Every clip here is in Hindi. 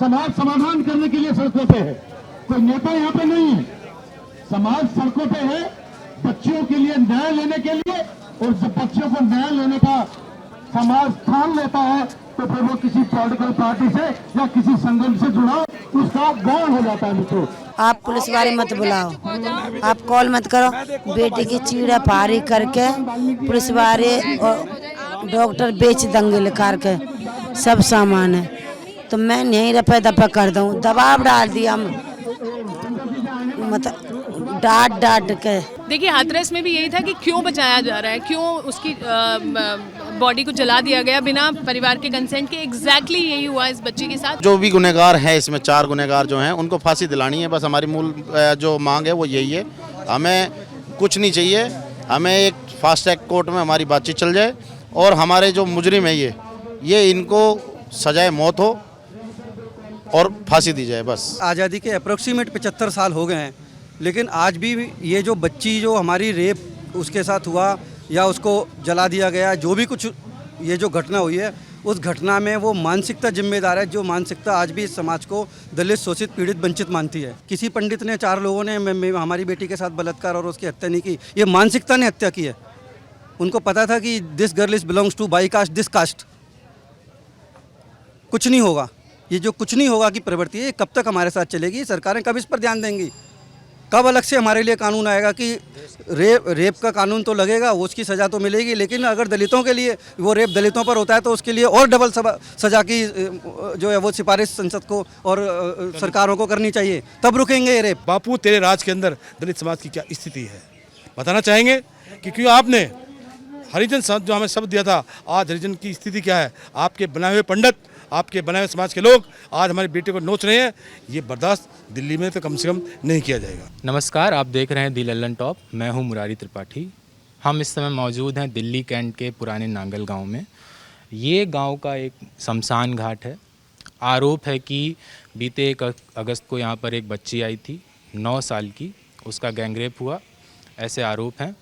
समाज समाधान करने के लिए सड़कों पे है, कोई नेता यहाँ पे नहीं है। समाज सड़कों पे है बच्चियों के लिए न्याय लेने के लिए, और जब बच्चियों को न्याय लेने का समाज ठान लेता है तो फिर वो किसी पॉलिटिकल पार्टी से या किसी संगठन से जुड़ा उसका गौण हो जाता है। मित्रों, आप पुलिस वाले मत बुलाओ, आप कॉल मत करो। बेटी की चीड़ा पारी करके पुलिस वाले और डॉक्टर बेच देंगे लेकर के सब सामान है, तो मैं नहीं रफे दफा कर दूं। दबाव डाल दिया मतलब डांट के। देखिए, हाथरस में भी यही था कि क्यों बचाया जा रहा है, क्यों उसकी बॉडी को जला दिया गया बिना परिवार के कंसेंट के। एग्जैक्टली यही हुआ इस बच्ची के साथ। जो भी गुनहगार हैं, इसमें 4 गुनहगार जो हैं उनको फांसी दिलानी है, बस हमारी मूल जो मांग है वो यही है। हमें कुछ नहीं चाहिए, हमें एक फास्ट ट्रैक कोर्ट में हमारी बातचीत चल जाए और हमारे जो मुजरिम है ये इनको सजाए मौत हो और फांसी दी जाए बस। आज़ादी के अप्रोक्सीमेट 75 साल हो गए हैं, लेकिन आज भी ये जो बच्ची जो हमारी रेप उसके साथ हुआ या उसको जला दिया गया, जो भी कुछ ये जो घटना हुई है, उस घटना में वो मानसिकता जिम्मेदार है, जो मानसिकता आज भी इस समाज को दलित, शोषित, पीड़ित, वंचित मानती है। किसी पंडित ने 4 लोगों ने हमारी बेटी के साथ बलात्कार और उसकी हत्या नहीं की, ये मानसिकता ने हत्या की है। उनको पता था कि this girl is belongs to by caste, this caste. कुछ नहीं होगा, ये जो कुछ नहीं होगा की प्रवृत्ति है, कब तक हमारे साथ चलेगी? सरकारें कब इस पर ध्यान देंगी? कब अलग से हमारे लिए कानून आएगा कि रेप का कानून तो लगेगा, उसकी सज़ा तो मिलेगी, लेकिन अगर दलितों के लिए वो रेप दलितों पर होता है तो उसके लिए और डबल सज़ा की जो है वो सिफारिश संसद को और सरकारों को करनी चाहिए, तब रुकेंगे ये रेप। बापू, तेरे राज के अंदर दलित समाज की क्या स्थिति है बताना चाहेंगे कि क्यों आपने हरिजन जो हमें शब्द दिया था, आज हरिजन की स्थिति क्या है? आपके बनाए हुए पंडित, आपके बनाए हुए समाज के लोग आज हमारे बेटे को नोच रहे हैं। ये बर्दाश्त दिल्ली में तो कम से कम नहीं किया जाएगा। नमस्कार, आप देख रहे हैं दी लल्लन टॉप। मैं हूं मुरारी त्रिपाठी। हम इस समय मौजूद हैं दिल्ली कैंट के पुराने नांगल गांव में। ये गांव का एक शमशान घाट है। आरोप है कि बीते 1 अगस्त को यहाँ पर एक बच्ची आई थी 9 साल की, उसका गैंगरेप हुआ, ऐसे आरोप हैं।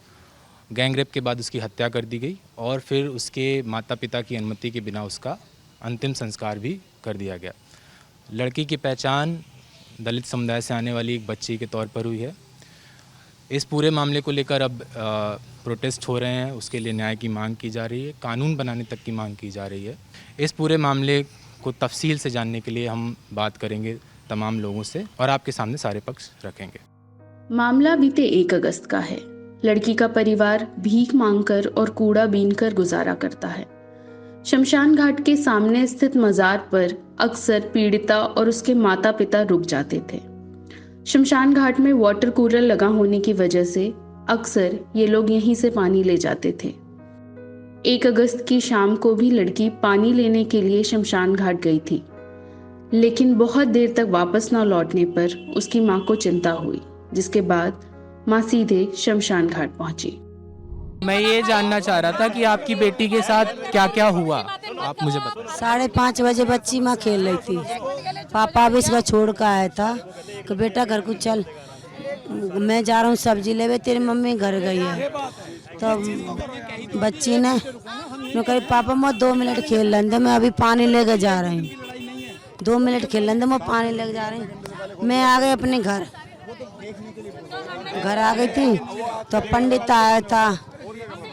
गैंगरेप के बाद उसकी हत्या कर दी गई और फिर उसके माता पिता की अनुमति के बिना उसका अंतिम संस्कार भी कर दिया गया। लड़की की पहचान दलित समुदाय से आने वाली एक बच्ची के तौर पर हुई है। इस पूरे मामले को लेकर अब प्रोटेस्ट हो रहे हैं, उसके लिए न्याय की मांग की जा रही है, कानून बनाने तक की मांग की जा रही है। इस पूरे मामले को तफसील से जानने के लिए हम बात करेंगे तमाम लोगों से और आपके सामने सारे पक्ष रखेंगे। मामला बीते 1 अगस्त का है। लड़की का परिवार भीख मांगकर और कूड़ा बीनकर गुजारा करता है। शमशान घाट के सामने स्थित मजार पर अक्सर पीड़िता और उसके माता पिता रुक जाते थे। शमशान घाट में वाटर कूलर लगा होने की वजह से अक्सर ये लोग यहीं से पानी ले जाते थे। 1 अगस्त की शाम को भी लड़की पानी लेने के लिए शमशान घाट गई थी, लेकिन बहुत देर तक वापस न लौटने पर उसकी मां को चिंता हुई, जिसके बाद मां सीधे शमशान घाट पहुंची। मैं ये जानना चाह रहा था कि आपकी बेटी के साथ क्या क्या हुआ, आप मुझे बताएं। 5:30 बजे बच्ची माँ खेल रही थी, पापा भी इसका छोड़ कर आया था कि बेटा घर को चल, मैं जा रहा हूँ सब्जी लेवे, तेरी मम्मी घर गई है। तो बच्ची ने कही पापा मैं 2 मिनट खेल लेंगे, मैं अभी पानी लेकर जा रही हूँ। 2 मिनट खेल लेंगे, मैं पानी लेकर जा रही हूँ। मैं आ गई अपने घर आ गई थी तो पंडित आया था।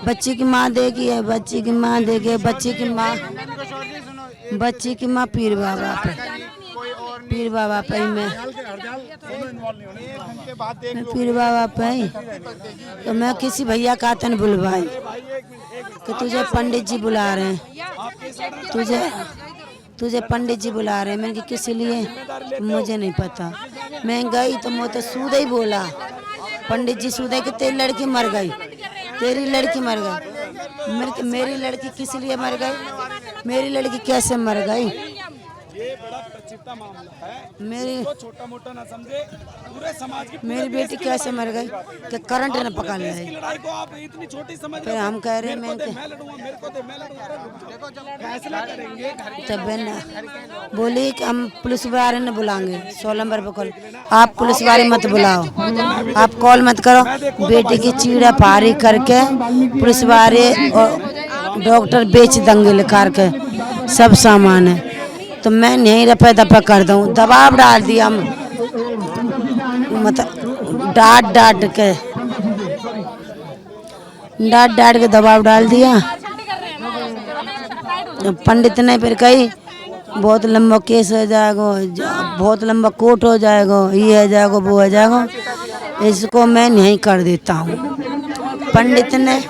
बच्ची की माँ देखी है, बच्ची की माँ देखे, बच्ची की माँ पीर बाबा पे मैं पीर बाबा पे तो मैं किसी भैया का तन बुलवाई कि तुझे पंडित जी बुला रहे हैं, तुझे पंडित जी बुला रहे हैं। मैंने किस लिए, मुझे नहीं पता। मैं गई तो मैं तो सूदे ही बोला, पंडित जी सूदे कि तेरी लड़की मर गई, तेरी लड़की मर गई। मेरी लड़की किस लिए मर गई, मेरी लड़की कैसे मर गई? ये बड़ा पेचीदा मामला है, मेरी छोटा मोटा ना समझे, पूरे समाज की मेरी बेटी कैसे मर गई कि करंट न पकड़ ले। लड़ाई को आप इतनी छोटी समझ फिर हम कह रहे हैं मैं लड़ूंगा, फैसला करेंगे। तब न बोली कि हम पुलिस वाले ने बुलाएंगे, 16 नंबर पर कॉल। आप पुलिस वाले मत बुलाओ, आप कॉल मत करो। बेटी की चीड़ा पारी करके पुलिस वाले और डॉक्टर बेच देंगे लेकर के सब सामान है, तो मैं नहीं रफे दफा कर दूँ, दबाव डाल दिया, मतलब डांट के दबाव डाल दिया। पंडित ने फिर कही बहुत लंबा केस हो जाएगा, बहुत लंबा कोर्ट हो जाएगा, ये हो जाएगा, वो हो जाएगा, इसको मैं नहीं कर देता हूँ। पंडित ने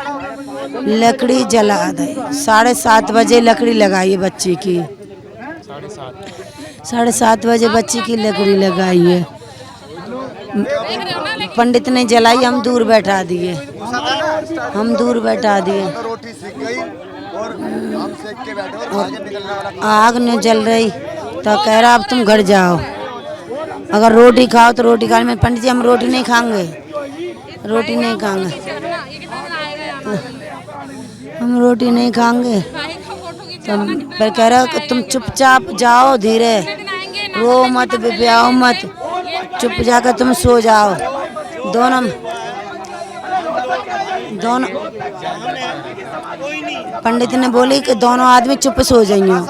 लकड़ी जला दी, 7:30 बजे लकड़ी लगाई है बच्ची की, 7:30 बजे बच्ची की लकड़ी लगाई है। पंडित ने जलाई, हम दूर बैठा दिए, आग न जल रही तो कह रहा अब तुम घर जाओ, अगर रोटी खाओ तो रोटी खा। मैं पंडित जी हम रोटी नहीं खाएंगे, हम रोटी नहीं खाएंगे। तो फिर कह रहा कि तुम चुपचाप जाओ, धीरे रो मत, बिप्याओ मत, चुप जाकर तुम सो जाओ। दोनों पंडित ने बोली कि दोनों आदमी चुप सो जाइए,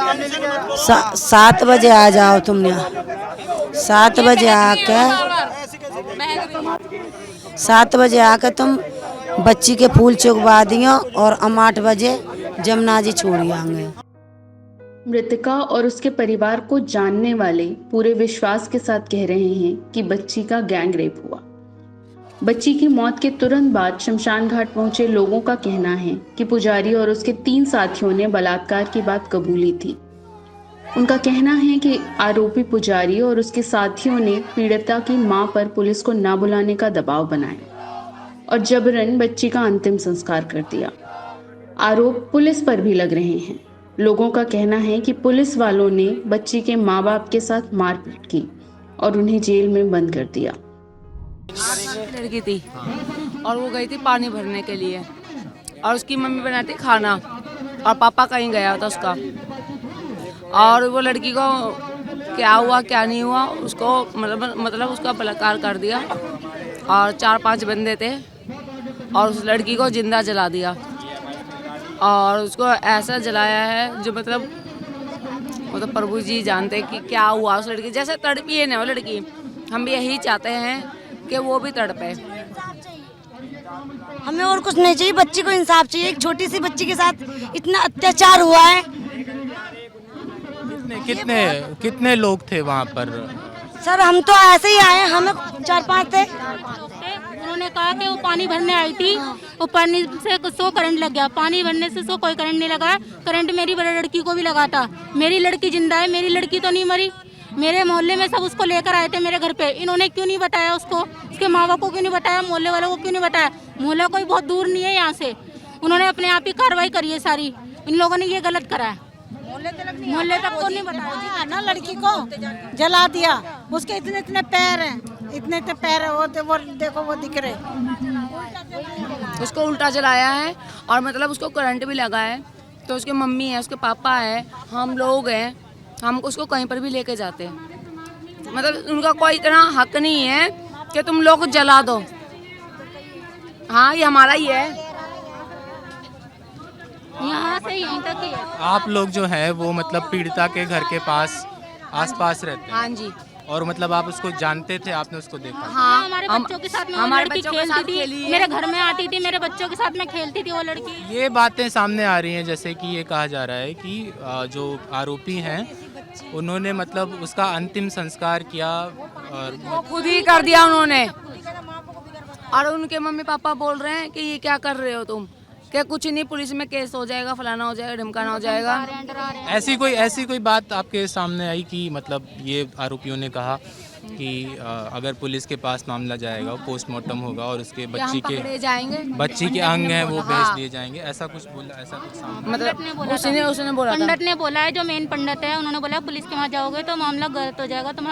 7 बजे आ जाओ तुम यहाँ। 7 बजे आकर तुम बच्ची के फूल चुकवा दियो और हम 8 बजे जमुना जी छोड़ी आएंगे। मृतका और उसके परिवार को जानने वाले पूरे विश्वास के साथ कह रहे हैं कि बच्ची का गैंग रेप हुआ। बच्ची की मौत के तुरंत बाद शमशान घाट पहुंचे लोगों का कहना है कि पुजारी और उसके 3 साथियों ने बलात्कार की बात कबूली थी। उनका कहना है कि आरोपी पुजारी और उसके साथियों ने पीड़िता की मां पर पुलिस को ना बुलाने का दबाव बनाया और जबरन बच्ची का अंतिम संस्कार कर दिया। आरोप पुलिस पर भी लग रहे हैं। लोगों का कहना है कि पुलिस वालों ने बच्ची के माँ बाप के साथ मारपीट की और उन्हें जेल में बंद कर दिया। लड़की थी और वो गई थी पानी भरने के लिए और उसकी मम्मी बनाती खाना और पापा कहीं गया था उसका, और वो लड़की को क्या हुआ क्या नहीं हुआ उसको मतलब उसका बलात्कार कर दिया और 4-5 बंदे थे और उस लड़की को जिंदा जला दिया और उसको ऐसा जलाया है जो मतलब प्रभु जी जानते हैं कि क्या हुआ उस लड़की। जैसे तड़पी है ना वो लड़की, हम भी यही चाहते हैं कि वो भी तड़पे। हमें और कुछ नहीं चाहिए, बच्ची को इंसाफ चाहिए। एक छोटी सी बच्ची के साथ इतना अत्याचार हुआ है। कितने लोग थे वहाँ पर? सर हम तो ऐसे ही आए, हमें 4-5 थे। उन्होंने कहा कि वो पानी भरने आई थी, वो पानी से 100 करंट लग गया, पानी भरने से 100 कोई करंट नहीं लगा। करंट मेरी बड़ी लड़की को भी लगा था। मेरी लड़की जिंदा है, मेरी लड़की तो नहीं मरी। मेरे मोहल्ले में सब उसको लेकर आए थे मेरे घर पे, इन्होंने क्यों नहीं बताया उसको, उसके माँ बाप को क्यों नहीं बताया, मोहल्ले वालों को क्यों नहीं बताया। मोहल्ला कोई बहुत दूर नहीं है यहाँ से, उन्होंने अपने आप ही कार्रवाई करी है सारी। इन लोगों ने ये गलत करा है, मोहल्ले तक को नहीं बताया ना। लड़की को जला दिया, उसके इतने पैर हैं, इतने पैर है, वो देखो वो दिख रहे। उसको उल्टा जलाया है और मतलब उसको करंट भी लगा है। तो उसके मम्मी है, उसके पापा है, हम लोग हैं, हम उसको कहीं पर भी लेके जाते हैं। मतलब उनका कोई इतना हक नहीं है कि तुम लोग जला दो। हाँ ये हमारा ही है, यहाँ से यहीं तक ही है। आप लोग जो है वो मतलब पीड़िता के घर के पास आसपास रहते हैं? हाँ जी। और मतलब आप उसको जानते थे, आपने उसको देखा? हाँ, हमारे बच्चों के साथ में वो लड़की खेलती थी, मेरे घर में आती थी, मेरे बच्चों के साथ में खेलती थी वो लड़की। ये बातें सामने आ रही हैं जैसे कि ये कहा जा रहा है कि जो आरोपी हैं उन्होंने मतलब उसका अंतिम संस्कार किया और वो खुद ही कर दिया उन्होंने। और उनके मम्मी पापा बोल रहे हैं कि ये क्या कर रहे हो तुम, क्या कुछ नहीं, पुलिस में केस हो जाएगा, फलाना हो जाएगा, ढमकाना हो जाएगा। ऐसी कोई बात आपके सामने आई कि मतलब ये आरोपियों ने कहा कि अगर पुलिस के पास मामला जाएगा, पोस्टमार्टम होगा और उसके बच्ची के अंग हैं वो भेज दिए जाएंगे, ऐसा कुछ बोला? ऐसा कुछ सामने मतलब उसने बोला, पंडित ने बोला है, जो मेन पंडित है, उन्होंने बोला पुलिस के वहाँ जाओगे तो मामला गलत हो जाएगा, तुम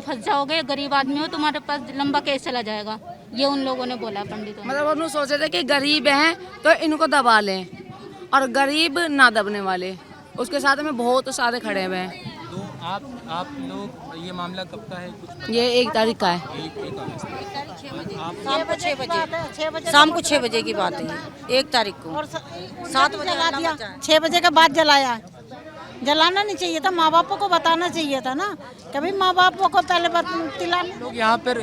फंस जाओगे, गरीब आदमी हो, तुम्हारे पास लंबा केस चला जाएगा। ये उन लोगों ने बोला, पंडितों ने। मतलब उन्होंने सोचे थे कि गरीब हैं तो इनको दबा लें, और गरीब ना दबने वाले उसके साथ में बहुत सारे खड़े हुए हैं। तो आप लोग, ये मामला कब का है? कुछ ये 1 तारीख का है। शाम को 6 बजे की बात है, 1 तारीख को। और 7 बजे जला दिया, 6 बजे के बाद जलाया। जलाना नहीं चाहिए था, माँ बापों को बताना चाहिए था ना, कभी माँ बापों को पहले दिलाना। लोग यहाँ पर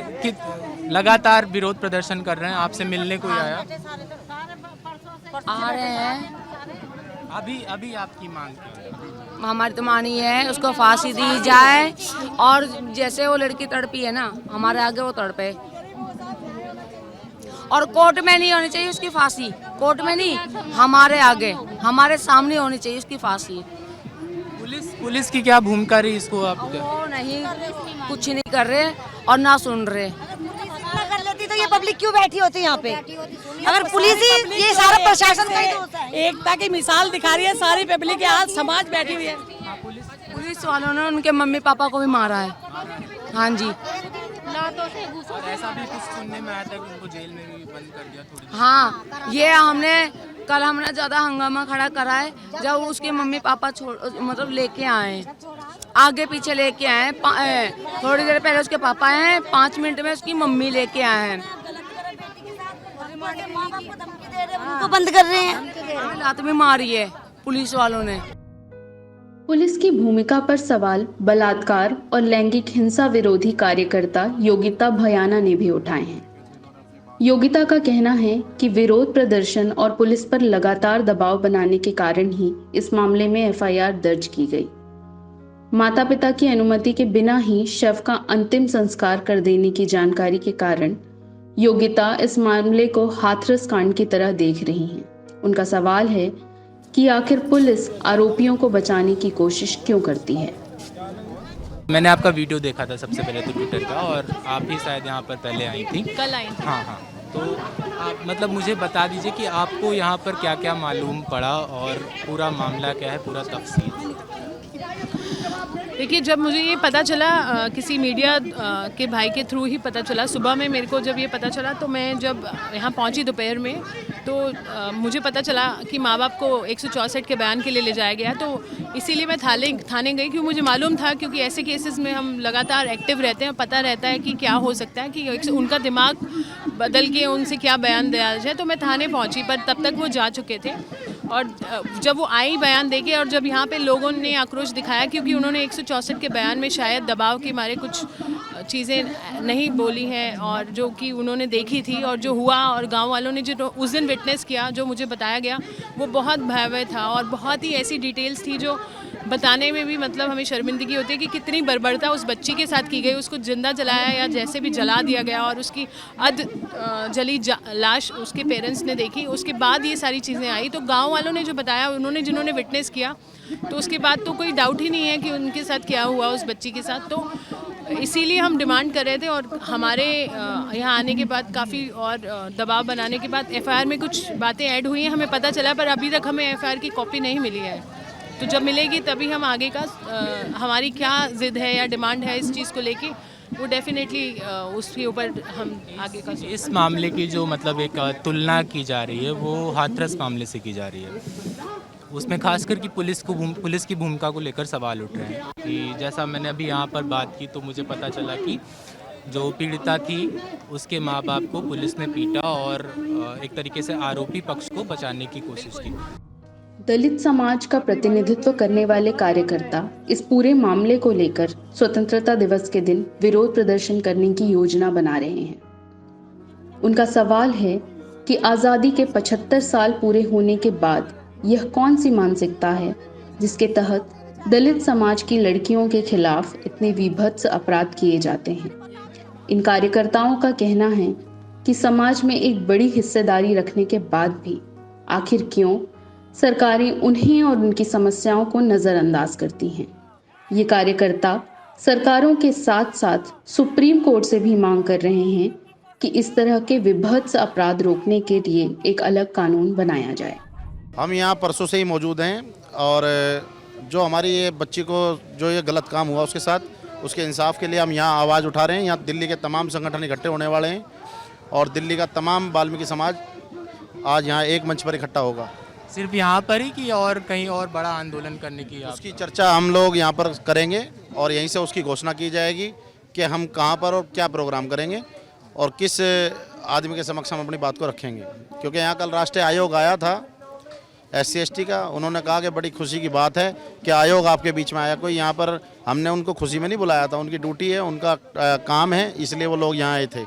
लगातार विरोध प्रदर्शन कर रहे हैं, आपसे मिलने कोई आया? आ रहे हैं। अभी आपकी मांग क्या है? हमारी तो मानी है उसको फांसी दी जाए, और जैसे वो लड़की तड़पी है ना, हमारे आगे वो तड़पे, और कोर्ट में नहीं होनी चाहिए उसकी फांसी, कोर्ट में नहीं, हमारे आगे, हमारे सामने होनी चाहिए उसकी फांसी। पुलिस की क्या भूमिका रही इसको आप? वो नहीं, कुछ नहीं कर रहे और ना सुन रहे। कर लेती तो ये पब्लिक क्यों बैठी होती यहाँ पे? अगर पुलिस ही ये सारा प्रशासन का ही दोष है। एकता की मिसाल दिखा रही है सारी पब्लिक, आज समाज बैठी हुई है। पुलिस वालों ने उनके मम्मी पापा को भी मारा है। हाँ जी, और ऐसा भी कुछ सुनने में आया था कि उनको जेल में भी बंद कर दिया थोड़ी। हाँ, ये हमने ज़्यादा हंगामा खड़ा करा है जब उसके मम्मी पापा मतलब लेके आए, आगे पीछे लेके आए, थोड़ी देर पहले उसके पापा हैं, 5 मिनट में उसकी मम्मी लेके आए हैं, उनको बंद कर रहे हैं। लात में मारी है पुलिस वालों ने। पुलिस की भूमिका पर सवाल बलात्कार और लैंगिक हिंसा विरोधी कार्यकर्ता योगिता भयाना ने भी उठाए हैं। योगिता का कहना है कि विरोध प्रदर्शन और पुलिस पर लगातार दबाव बनाने के कारण ही इस मामले में एफआईआर दर्ज की गई। माता पिता की अनुमति के बिना ही शव का अंतिम संस्कार कर देने की जानकारी के कारण योगिता इस मामले को हाथरस कांड की तरह देख रही हैं। उनका सवाल है कि आखिर पुलिस आरोपियों को बचाने की कोशिश क्यों करती है। मैंने आपका वीडियो देखा था सबसे पहले तो ट्विटर का, और आप भी शायद यहाँ पर पहले आई थी। कल आई थी। हाँ, तो आप मतलब मुझे बता दीजिए कि आपको यहाँ पर क्या क्या मालूम पड़ा और पूरा मामला क्या है, पूरा तफसील। देखिए, जब मुझे ये पता चला किसी मीडिया के भाई के थ्रू ही पता चला, सुबह में मेरे को जब ये पता चला तो मैं जब यहाँ पहुँची दोपहर में तो मुझे पता चला कि माँ बाप को 164 के बयान के लिए ले जाया गया, तो इसीलिए मैं थाने गई, क्योंकि मुझे मालूम था, क्योंकि ऐसे केसेस में हम लगातार एक्टिव रहते हैं, पता रहता है कि क्या हो सकता है, कि उनका दिमाग बदल के उनसे क्या बयान दिया जाए। तो मैं थाने पहुँची, पर तब तक वो जा चुके थे, और जब वो आई बयान देके, और जब यहाँ पे लोगों ने आक्रोश दिखाया क्योंकि उन्होंने 164 के बयान में शायद दबाव के मारे कुछ चीज़ें नहीं बोली हैं, और जो कि उन्होंने देखी थी और जो हुआ, और गांव वालों ने जो उस दिन विटनेस किया, जो मुझे बताया गया, वो बहुत भयावह था, और बहुत ही ऐसी डिटेल्स थी जो बताने में भी मतलब हमें शर्मिंदगी होती है कि कितनी बर्बरता उस बच्ची के साथ की गई। उसको जिंदा जलाया या जैसे भी जला दिया गया, और उसकी जली लाश उसके पेरेंट्स ने देखी, उसके बाद ये सारी चीज़ें आई। तो गांव वालों ने जो बताया, जिन्होंने विटनेस किया, तो उसके बाद तो कोई डाउट ही नहीं है कि उनके साथ क्या हुआ उस बच्ची के साथ। तो इसीलिए हम डिमांड कर रहे थे, और हमारे यहाँ आने के बाद काफ़ी और दबाव बनाने के बाद एफआईआर में कुछ बातें ऐड हुई हैं, हमें पता चला, पर अभी तक हमें एफआईआर की कॉपी नहीं मिली है। तो जब मिलेगी तभी हम आगे का हमारी क्या ज़िद है या डिमांड है इस चीज़ को लेके, वो डेफिनेटली उसके ऊपर हम आगे का। इस मामले की जो मतलब एक तुलना की जा रही है वो हाथरस मामले से की जा रही है, उसमें खासकर कि पुलिस की भूमिका को लेकर सवाल उठ रहे हैं। कि जैसा मैंने अभी यहाँ पर बात की तो मुझे पता चला कि जो पीड़िता थी उसके माँ बाप को पुलिस ने पीटा और एक तरीके से आरोपी पक्ष को बचाने की कोशिश की। दलित समाज का प्रतिनिधित्व करने वाले कार्यकर्ता इस पूरे मामले को लेकर स्वतंत्रता दिवस के दिन विरोध प्रदर्शन करने की योजना बना रहे हैं। उनका सवाल है कि आज़ादी के 75 साल पूरे होने के बाद यह कौन सी मानसिकता है जिसके तहत दलित समाज की लड़कियों के खिलाफ इतने विभत्स अपराध किए जाते हैं। इन कार्यकर्ताओं का कहना है कि समाज में एक बड़ी हिस्सेदारी रखने के बाद भी आखिर क्यों सरकारें उन्हें और उनकी समस्याओं को नज़रअंदाज करती हैं। ये कार्यकर्ता सरकारों के साथ साथ सुप्रीम कोर्ट से भी मांग कर रहे हैं कि इस तरह के विभत्स अपराध रोकने के लिए एक अलग कानून बनाया जाए। हम यहाँ परसों से ही मौजूद हैं, और जो हमारी ये बच्ची को जो ये गलत काम हुआ उसके साथ, उसके इंसाफ के लिए हम यहाँ आवाज़ उठा रहे हैं। यहाँ दिल्ली के तमाम संगठन इकट्ठे होने वाले हैं, और दिल्ली का तमाम वाल्मीकि समाज आज यहाँ एक मंच पर इकट्ठा होगा। सिर्फ यहाँ पर ही कि और कहीं और बड़ा आंदोलन करने की उसकी चर्चा हम लोग यहाँ पर करेंगे, और यहीं से उसकी घोषणा की जाएगी कि हम कहाँ पर और क्या प्रोग्राम करेंगे और किस आदमी के समक्ष हम अपनी बात को रखेंगे। क्योंकि यहाँ कल राष्ट्रीय आयोग आया था, SC/ST का। उन्होंने कहा कि बड़ी खुशी की बात है कि आयोग आपके बीच में आया। कोई यहाँ पर हमने उनको खुशी में नहीं बुलाया था, उनकी ड्यूटी है, उनका काम है, इसलिए वो लोग यहाँ आए थे।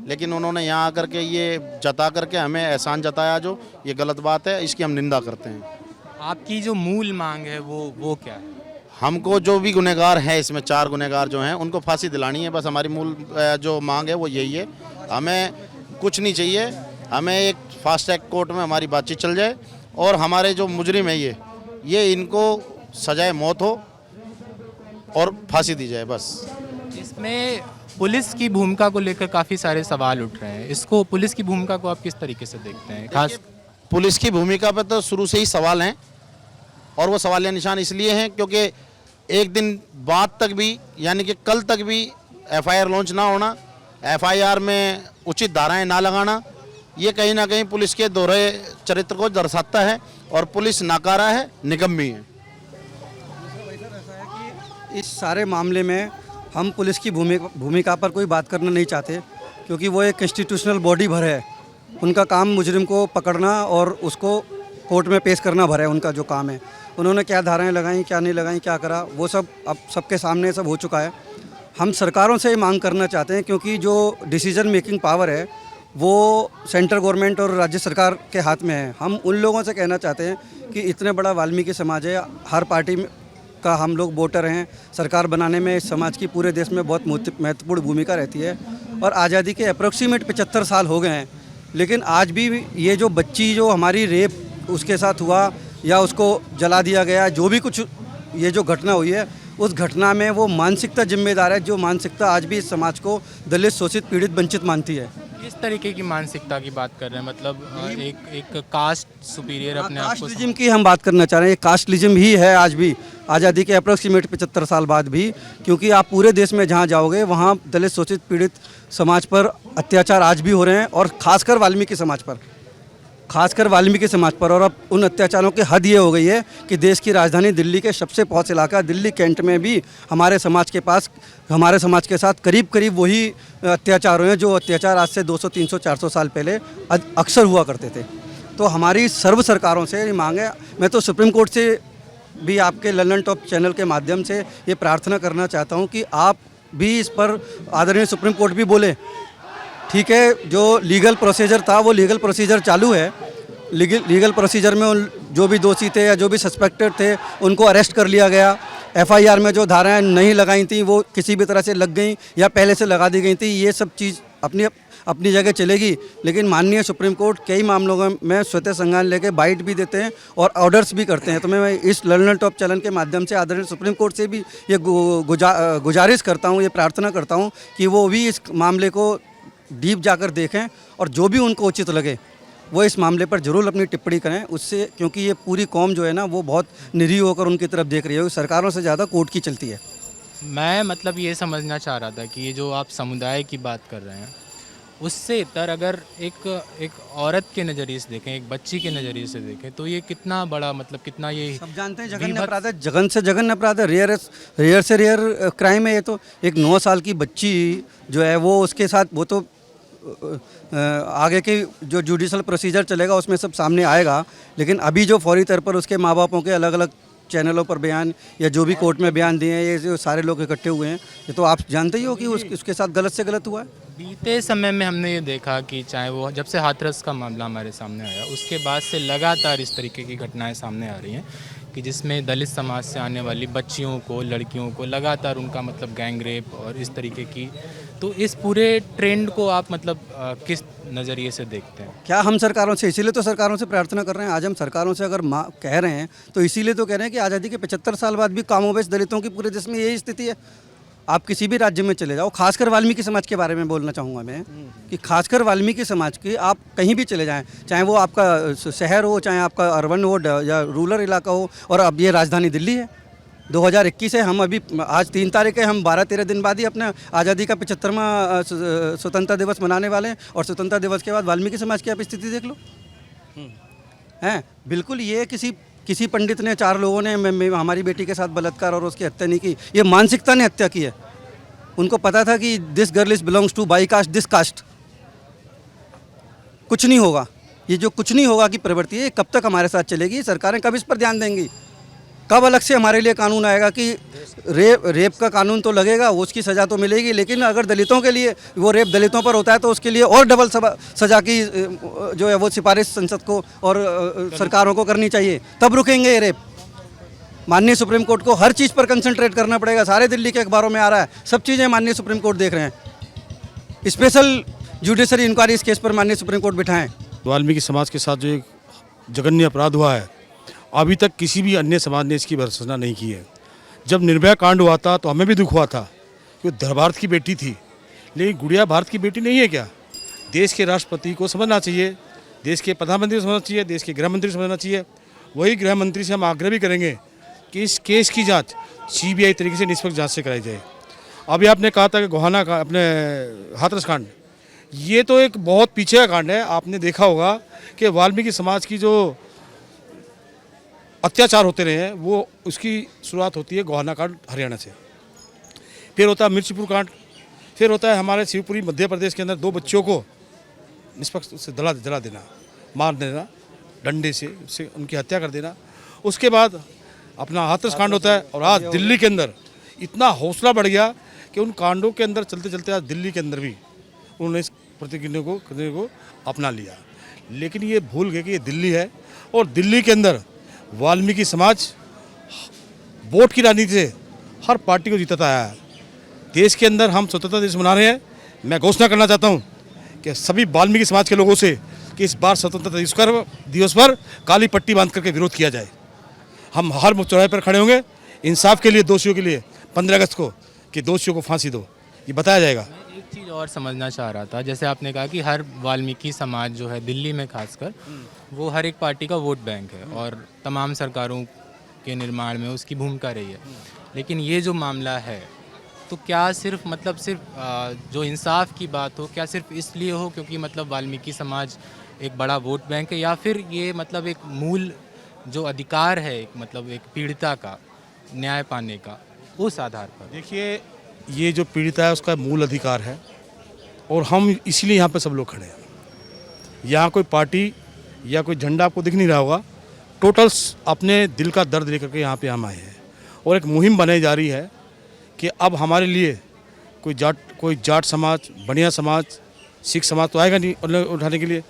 लेकिन उन्होंने यहाँ आकर के ये जता करके हमें एहसान जताया, जो ये गलत बात है, इसकी हम निंदा करते हैं। आपकी जो मूल मांग है वो क्या है? हमको जो भी गुनहगार हैं, इसमें 4 गुनहगार जो हैं, उनको फांसी दिलानी है। बस हमारी मूल जो मांग है वो यही है। हमें कुछ नहीं चाहिए, हमें एक फास्ट ट्रैक कोर्ट में हमारी बातचीत चल जाए और हमारे जो मुजरिम है ये इनको सजाए मौत हो और फांसी दी जाए बस। इसमें पुलिस की भूमिका को लेकर काफ़ी सारे सवाल उठ रहे हैं। इसको, पुलिस की भूमिका को आप किस तरीके से देखते हैं? खास पुलिस की भूमिका पर तो शुरू से ही सवाल हैं, और वो सवालिया निशान इसलिए हैं क्योंकि एक दिन बाद तक भी, यानी कि कल तक भी FIR लॉन्च ना होना, FIR में उचित धाराएं ना लगाना, ये कहीं ना कहीं पुलिस के दोहरे चरित्र को दर्शाता है और पुलिस नाकारा है, निकम्मी है। इस सारे मामले में हम पुलिस की भूमिका पर कोई बात करना नहीं चाहते, क्योंकि वो एक कॉन्स्टिट्यूशनल बॉडी भर है। उनका काम मुजरिम को पकड़ना और उसको कोर्ट में पेश करना भर है, उनका जो काम है। उन्होंने क्या धाराएं लगाई, क्या नहीं लगाई, क्या करा, वो सब अब सबके सामने सब हो चुका है। हम सरकारों से मांग करना चाहते हैं, क्योंकि जो डिसीजन मेकिंग पावर है वो सेंट्रल गवर्नमेंट और राज्य सरकार के हाथ में है। हम उन लोगों से कहना चाहते हैं कि इतने बड़ा वाल्मीकि समाज है, हर पार्टी का हम लोग वोटर हैं, सरकार बनाने में इस समाज की पूरे देश में बहुत महत्वपूर्ण भूमिका रहती है। और आज़ादी के अप्रोक्सीमेट 75 साल हो गए हैं, लेकिन आज भी ये जो बच्ची जो हमारी रेप उसके साथ हुआ या उसको जला दिया गया, जो भी कुछ ये जो घटना हुई है, उस घटना में वो मानसिकता जिम्मेदार है, जो मानसिकता आज भी इस समाज को दलित, शोषित, पीड़ित, वंचित मानती है। किस तरीके की मानसिकता की बात कर रहे हैं? मतलब एक कास्ट सुपीरियर अपने आप को, कास्टलिज्म की हम बात करना चाह रहे हैं। कास्टलिज्म ही है आज भी, आज़ादी के अप्रोक्सीमेट 75 साल बाद भी, क्योंकि आप पूरे देश में जहाँ जाओगे वहाँ दलित, शोषित, पीड़ित समाज पर अत्याचार आज भी हो रहे हैं, और खासकर वाल्मीकि समाज पर, और अब उन अत्याचारों की हद ये हो गई है कि देश की राजधानी दिल्ली के सबसे पहुँच इलाका दिल्ली कैंट में भी हमारे समाज के साथ करीब करीब वही अत्याचार हुए हैं जो अत्याचार आज से 200, 300, 400 साल पहले अक्सर हुआ करते थे। तो हमारी सर्व सरकारों से मांग है, मैं तो सुप्रीम कोर्ट से भी आपके लल्लन टॉप चैनल के माध्यम से ये प्रार्थना करना चाहता हूँ कि आप भी इस पर, आदरणीय सुप्रीम कोर्ट भी बोले, ठीक है, जो लीगल प्रोसीजर था वो लीगल प्रोसीजर चालू है। लीगल प्रोसीजर में उन जो भी दोषी थे या जो भी सस्पेक्टेड थे उनको अरेस्ट कर लिया गया। FIR में जो धाराएं नहीं लगाई थी वो किसी भी तरह से लग गई या पहले से लगा दी गई थी। ये सब चीज़ अपनी जगह चलेगी, लेकिन माननीय सुप्रीम कोर्ट कई मामलों में स्वतः संज्ञान लेके बाइट भी देते हैं और ऑर्डर्स भी करते हैं। तो मैं इस लल्लन टॉप चैनल के माध्यम से आदरणीय सुप्रीम कोर्ट से भी ये गुजारिश करता हूँ, ये प्रार्थना करता हूँ कि वो भी इस मामले को डीप जाकर देखें और जो भी उनको उचित लगे वो इस मामले पर जरूर अपनी टिप्पणी करें। उससे, क्योंकि ये पूरी कौम जो है ना वो बहुत निरीह होकर उनकी तरफ देख रही है, सरकारों से ज़्यादा कोर्ट की चलती है। मैं मतलब ये समझना चाह रहा था कि ये जो आप समुदाय की बात कर रहे हैं, उससे इतर अगर एक औरत के नज़रिए से देखें, एक बच्ची के नज़रिए से देखें, तो ये कितना बड़ा, मतलब कितना ये सब जानते हैं जघन्य अपराध है, जघन से जघन्य अपराध है, रेयर से रेयर क्राइम है। ये तो एक 9 साल की बच्ची जो है वो, उसके साथ वो तो आगे के जो जुडिशल प्रोसीजर चलेगा उसमें सब सामने आएगा, लेकिन अभी जो फौरी तौर पर उसके माँ बापों के अलग अलग चैनलों पर बयान या जो भी कोर्ट में बयान दिए हैं, ये जो सारे लोग इकट्ठे हुए हैं, ये तो आप जानते ही हो कि उसके साथ गलत से गलत हुआ है। बीते समय में हमने ये देखा कि चाहे वो जब से हाथरस का मामला हमारे सामने आया, उसके बाद से लगातार इस तरीके की घटनाएं सामने आ रही हैं कि जिसमें दलित समाज से आने वाली बच्चियों को, लड़कियों को लगातार उनका मतलब गैंग रेप और इस तरीके की। तो इस पूरे ट्रेंड को आप मतलब किस नज़रिए से देखते हैं? क्या हम सरकारों से, इसीलिए तो सरकारों से प्रार्थना कर रहे हैं। आज हम सरकारों से अगर कह रहे हैं तो इसीलिए तो कह रहे हैं कि आज़ादी के 75 साल बाद भी कामोबेश दलितों की पूरे देश में यही स्थिति है। आप किसी भी राज्य में चले जाओ, खासकर वाल्मीकि समाज के बारे में बोलना चाहूँगा मैं कि खासकर वाल्मीकि समाज की आप कहीं भी चले जाएं, चाहे वो आपका शहर हो, चाहे आपका अर्बन हो या रूरल इलाका हो, और अब ये राजधानी दिल्ली है। 2021 है, हम अभी आज 3 तारीख है, हम 12-13 दिन बाद ही अपने आज़ादी का 75वां स्वतंत्रता दिवस मनाने वाले हैं, और स्वतंत्रता दिवस के बाद वाल्मीकि समाज की आप स्थिति देख लो। हैं बिल्कुल, ये किसी पंडित ने, 4 लोगों ने हमारी बेटी के साथ बलात्कार और उसकी हत्या नहीं की, ये मानसिकता ने हत्या की है। उनको पता था कि this girl is belongs to by caste, this caste, कुछ नहीं होगा, ये जो कुछ नहीं होगा की प्रवृत्ति है, कब तक हमारे साथ चलेगी? सरकारें कब इस पर ध्यान देंगी? कब अलग से हमारे लिए कानून आएगा कि रेप का कानून तो लगेगा, उसकी सज़ा तो मिलेगी, लेकिन अगर दलितों के लिए वो रेप दलितों पर होता है तो उसके लिए और डबल सज़ा की जो है वो सिफारिश संसद को और सरकारों को करनी चाहिए, तब रुकेंगे ये रेप। माननीय सुप्रीम कोर्ट को हर चीज़ पर कंसंट्रेट करना पड़ेगा। सारे दिल्ली के अखबारों में आ रहा है, सब चीज़ें माननीय सुप्रीम कोर्ट देख रहे हैं। स्पेशल जुडिशरी इंक्वायरी इस केस पर माननीय सुप्रीम कोर्ट बिठाएं। वाल्मीकि समाज के साथ जो एक जघन्य अपराध हुआ है, अभी तक किसी भी अन्य समाज ने इसकी भर्त्सना नहीं की है। जब निर्भया कांड हुआ था तो हमें भी दुख हुआ था कि भारत की बेटी थी, लेकिन गुड़िया भारत की बेटी नहीं है क्या? देश के राष्ट्रपति को समझना चाहिए, देश के प्रधानमंत्री को समझना चाहिए, देश के गृह मंत्री को समझना चाहिए। वही गृह मंत्री से हम आग्रह भी करेंगे कि इस केस की जांच CBI तरीके से निष्पक्ष जांच से कराई जाए। अभी आपने कहा था कि गोहाना का अपने हाथरस कांड, ये तो एक बहुत पीछे का कांड है। आपने देखा होगा कि वाल्मीकि समाज की जो अत्याचार होते रहे हैं वो उसकी शुरुआत होती है गोहाना कांड हरियाणा से, फिर होता है मिर्चीपुर कांड, फिर होता है हमारे शिवपुरी मध्य प्रदेश के अंदर 2 बच्चों को निष्पक्ष से जला देना, मार देना डंडे से, उससे उनकी हत्या कर देना। उसके बाद अपना हाथरस कांड होता है और आज दिल्ली के अंदर इतना हौसला बढ़ गया कि उन कांडों के अंदर चलते चलते आज दिल्ली के अंदर भी उन्होंने इस प्रतिज्ञा को अपना लिया। लेकिन ये भूल गए कि ये दिल्ली है और दिल्ली के अंदर वाल्मीकि समाज वोट की राजनीति से हर पार्टी को जीतता आया है। देश के अंदर हम स्वतंत्रता दिवस मना रहे हैं। मैं घोषणा करना चाहता हूं कि सभी वाल्मीकि समाज के लोगों से कि इस बार स्वतंत्रता दिवस पर काली पट्टी बांध करके विरोध किया जाए। हम हर चौराहे पर खड़े होंगे इंसाफ के लिए, दोषियों के लिए 15 अगस्त को कि दोषियों को फांसी दो, ये बताया जाएगा। एक चीज़ और समझना चाह रहा था, जैसे आपने कहा कि हर वाल्मीकि समाज जो है दिल्ली में खासकर वो हर एक पार्टी का वोट बैंक है और तमाम सरकारों के निर्माण में उसकी भूमिका रही है। लेकिन ये जो मामला है तो क्या सिर्फ जो इंसाफ की बात हो, क्या सिर्फ इसलिए हो क्योंकि वाल्मीकि समाज एक बड़ा वोट बैंक है, या फिर ये एक मूल जो अधिकार है एक पीड़िता का न्याय पाने का, उस आधार पर? देखिए, ये जो पीड़िता है उसका मूल अधिकार है और हम इसलिए यहाँ पे सब लोग खड़े हैं। यहाँ कोई पार्टी या कोई झंडा आपको दिख नहीं रहा होगा, टोटल अपने दिल का दर्द लेकर के यहाँ पे हम आए हैं और एक मुहिम बनाई जा रही है कि अब हमारे लिए कोई जाट समाज, बनिया समाज, सिख समाज तो आएगा नहीं उठाने के लिए।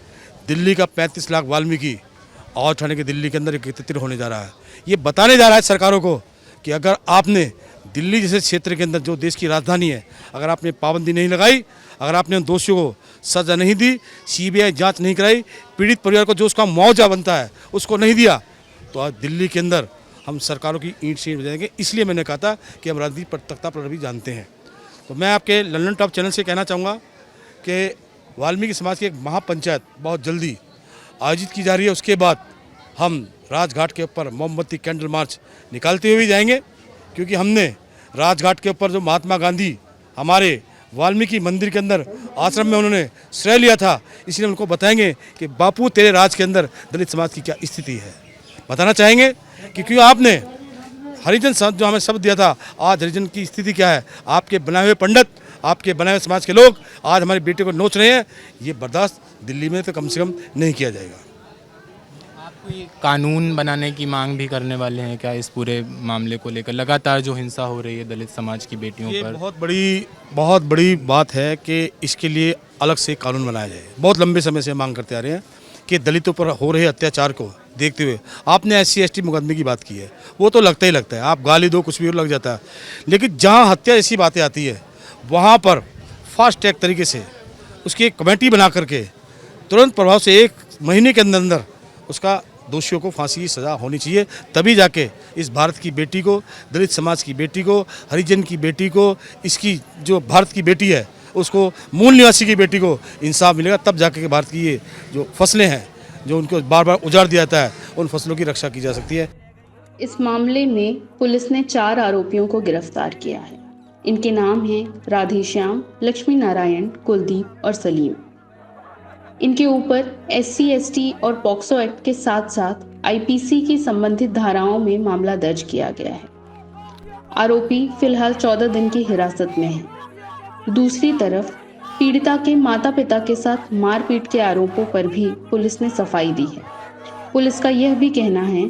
दिल्ली का 35 लाख वाल्मीकि आवाज़ उठाने के दिल्ली के अंदर एकत्रित होने जा रहा है। ये बताने जा रहा है सरकारों को कि अगर आपने दिल्ली जैसे क्षेत्र के अंदर जो देश की राजधानी है, अगर आपने पाबंदी नहीं लगाई, अगर आपने उन दोषियों को सजा नहीं दी, CBI जांच नहीं कराई, पीड़ित परिवार को जो उसका मुआवजा बनता है उसको नहीं दिया, तो आज दिल्ली के अंदर हम सरकारों की ईंट से बजाएंगे। इसलिए मैंने कहा था कि हम राजनीति पर तख्ता पर भी जानते हैं। तो मैं आपके लंदन टॉप चैनल से कहना चाहूँगा कि वाल्मीकि समाज की एक महापंचायत बहुत जल्दी आयोजित की जा रही है। उसके बाद हम राजघाट के ऊपर मोमबत्ती कैंडल मार्च निकालते हुए भी जाएंगे, क्योंकि हमने राजघाट के ऊपर जो महात्मा गांधी हमारे वाल्मीकि मंदिर के अंदर आश्रम में उन्होंने श्रेय लिया था, इसलिए उनको बताएंगे कि बापू तेरे राज के अंदर दलित समाज की क्या स्थिति है। बताना चाहेंगे कि क्यों आपने हरिजन जो हमें शब्द दिया था, आज हरिजन की स्थिति क्या है। आपके बनाए हुए पंडित, आपके बनाए हुए समाज के लोग आज हमारे बेटे को नोच रहे हैं। ये बर्दाश्त दिल्ली में तो कम से कम नहीं किया जाएगा। कोई कानून बनाने की मांग भी करने वाले हैं क्या इस पूरे मामले को लेकर? लगातार जो हिंसा हो रही है दलित समाज की बेटियों पर, बहुत बड़ी बात है कि इसके लिए अलग से कानून बनाया जाए। बहुत लंबे समय से मांग करते आ रहे हैं कि दलितों पर हो रहे अत्याचार को देखते हुए, आपने SC/ST मुकदमे की बात की है, वो तो लगता ही लगता है, आप गाली दो कुछ भी और लग जाता है। लेकिन जहाँ हत्या ऐसी बातें आती है वहाँ पर फास्ट ट्रैक तरीके से उसकी एक कमेटी बना करके तुरंत प्रभाव से 1 महीने के अंदर उसका दोषियों को फांसी की सज़ा होनी चाहिए। तभी जाके इस भारत की बेटी को, दलित समाज की बेटी को, हरिजन की बेटी को, इसकी जो भारत की बेटी है उसको, मूल निवासी की बेटी को इंसाफ मिलेगा। तब जाके भारत की ये जो फसलें हैं जो उनको बार बार उजाड़ दिया जाता है, उन फसलों की रक्षा की जा सकती है। इस मामले में पुलिस ने 4 आरोपियों को गिरफ्तार किया है। इनके नाम हैं राधेश्याम, लक्ष्मी नारायण, कुलदीप और सलीम। इनके ऊपर SC/ST और पॉक्सो एक्ट के साथ साथ IPC की संबंधित धाराओं में मामला दर्ज किया गया है। आरोपी फिलहाल 14 दिन की हिरासत में है। दूसरी तरफ पीड़िता के माता पिता के साथ मारपीट के आरोपों पर भी पुलिस ने सफाई दी है। पुलिस का यह भी कहना है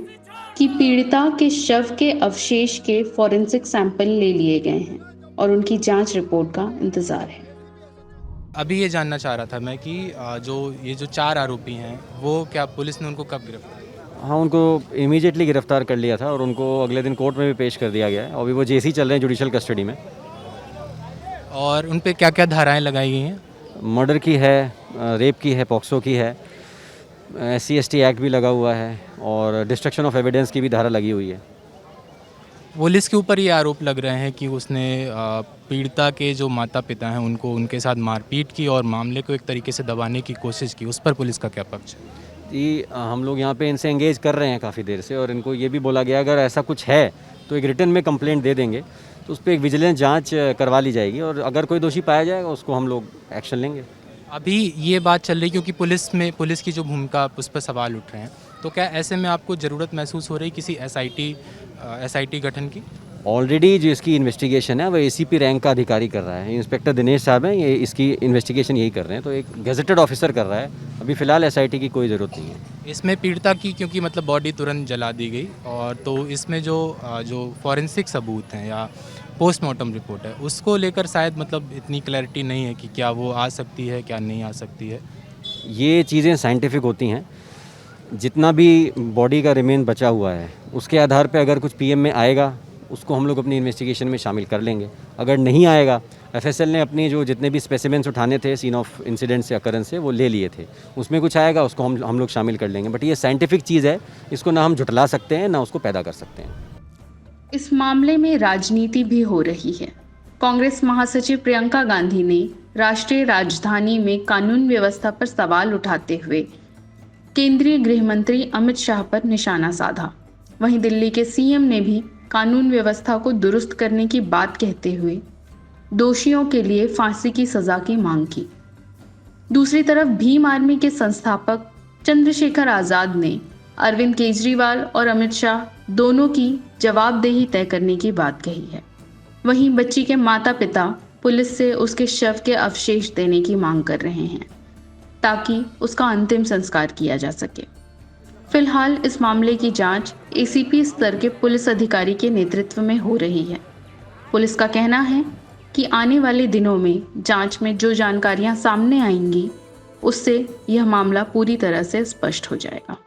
कि पीड़िता के शव के अवशेष के फॉरेंसिक सैंपल ले लिए गए हैं और उनकी जांच रिपोर्ट का इंतजार है। अभी ये जानना चाह रहा था मैं कि जो 4 आरोपी हैं वो क्या पुलिस ने उनको कब गिरफ्तार किया? हाँ, उनको इमीडिएटली गिरफ्तार कर लिया था और उनको अगले दिन कोर्ट में भी पेश कर दिया गया है। अभी वो जेसी चल रहे हैं जुडिशल कस्टडी में। और उन पे क्या क्या धाराएं लगाई गई हैं? मर्डर की है, रेप की है, पॉक्सो की है, SC/ST एक्ट भी लगा हुआ है और डिस्ट्रक्शन ऑफ एविडेंस की भी धारा लगी हुई है। पुलिस के ऊपर ये आरोप लग रहे हैं कि उसने पीड़िता के जो माता पिता हैं उनको उनके साथ मारपीट की और मामले को एक तरीके से दबाने की कोशिश की। उस पर पुलिस का क्या पक्ष है? जी, हम लोग यहाँ पे इनसे एंगेज कर रहे हैं काफ़ी देर से और इनको ये भी बोला गया अगर ऐसा कुछ है तो एक रिटर्न में कंप्लेंट दे देंगे तो उस पर एक विजिलेंस जांच करवा ली जाएगी और अगर कोई दोषी पाया जाएगा उसको हम लोग एक्शन लेंगे। अभी ये बात चल रही क्योंकि पुलिस की जो भूमिका उस पर सवाल उठ रहे हैं, तो क्या ऐसे में आपको ज़रूरत महसूस हो रही किसी SIT गठन की? ऑलरेडी जो इसकी इन्वेस्टिगेशन है वो ACP रैंक का अधिकारी कर रहा है। इंस्पेक्टर दिनेश साहब हैं, ये इसकी इन्वेस्टिगेशन यही कर रहे हैं, तो एक गेजेटेड ऑफिसर कर रहा है। अभी फ़िलहाल SIT की कोई ज़रूरत नहीं है। इसमें पीड़िता की क्योंकि मतलब बॉडी तुरंत जला दी गई और तो इसमें जो फॉरेंसिक सबूत हैं या पोस्टमार्टम रिपोर्ट है उसको लेकर शायद मतलब इतनी क्लैरिटी नहीं है कि क्या वो आ सकती है क्या नहीं आ सकती है। ये चीज़ें साइंटिफिक होती हैं। जितना भी बॉडी का रिमेन बचा हुआ है उसके आधार पे अगर कुछ PM में आएगा उसको हम लोग अपनी इन्वेस्टिगेशन में शामिल कर लेंगे। अगर नहीं आएगा, FSL ने अपनी जो जितने भी स्पेसिमेंट्स उठाने थे सीन ऑफ इंसिडेंट से अकरेंस से वो ले लिए थे, उसमें कुछ आएगा उसको हम लोग शामिल कर लेंगे। बट ये साइंटिफिक चीज़ है, इसको ना हम झुटला सकते हैं ना उसको पैदा कर सकते हैं। इस मामले में राजनीति भी हो रही है। कांग्रेस महासचिव प्रियंका गांधी ने राष्ट्रीय राजधानी में कानून व्यवस्था पर सवाल उठाते हुए केंद्रीय गृह मंत्री अमित शाह पर निशाना साधा। वहीं दिल्ली के CM ने भी कानून व्यवस्था को दुरुस्त करने की बात कहते हुए दोषियों के लिए फांसी की सजा की मांग की। दूसरी तरफ भीम आर्मी के संस्थापक चंद्रशेखर आजाद ने अरविंद केजरीवाल और अमित शाह दोनों की जवाबदेही तय करने की बात कही है। वहीं बच्ची के माता पिता पुलिस से उसके शव के अवशेष देने की मांग कर रहे हैं ताकि उसका अंतिम संस्कार किया जा सके। फिलहाल इस मामले की जांच ACP स्तर के पुलिस अधिकारी के नेतृत्व में हो रही है। पुलिस का कहना है कि आने वाले दिनों में जांच में जो जानकारियां सामने आएंगी उससे यह मामला पूरी तरह से स्पष्ट हो जाएगा।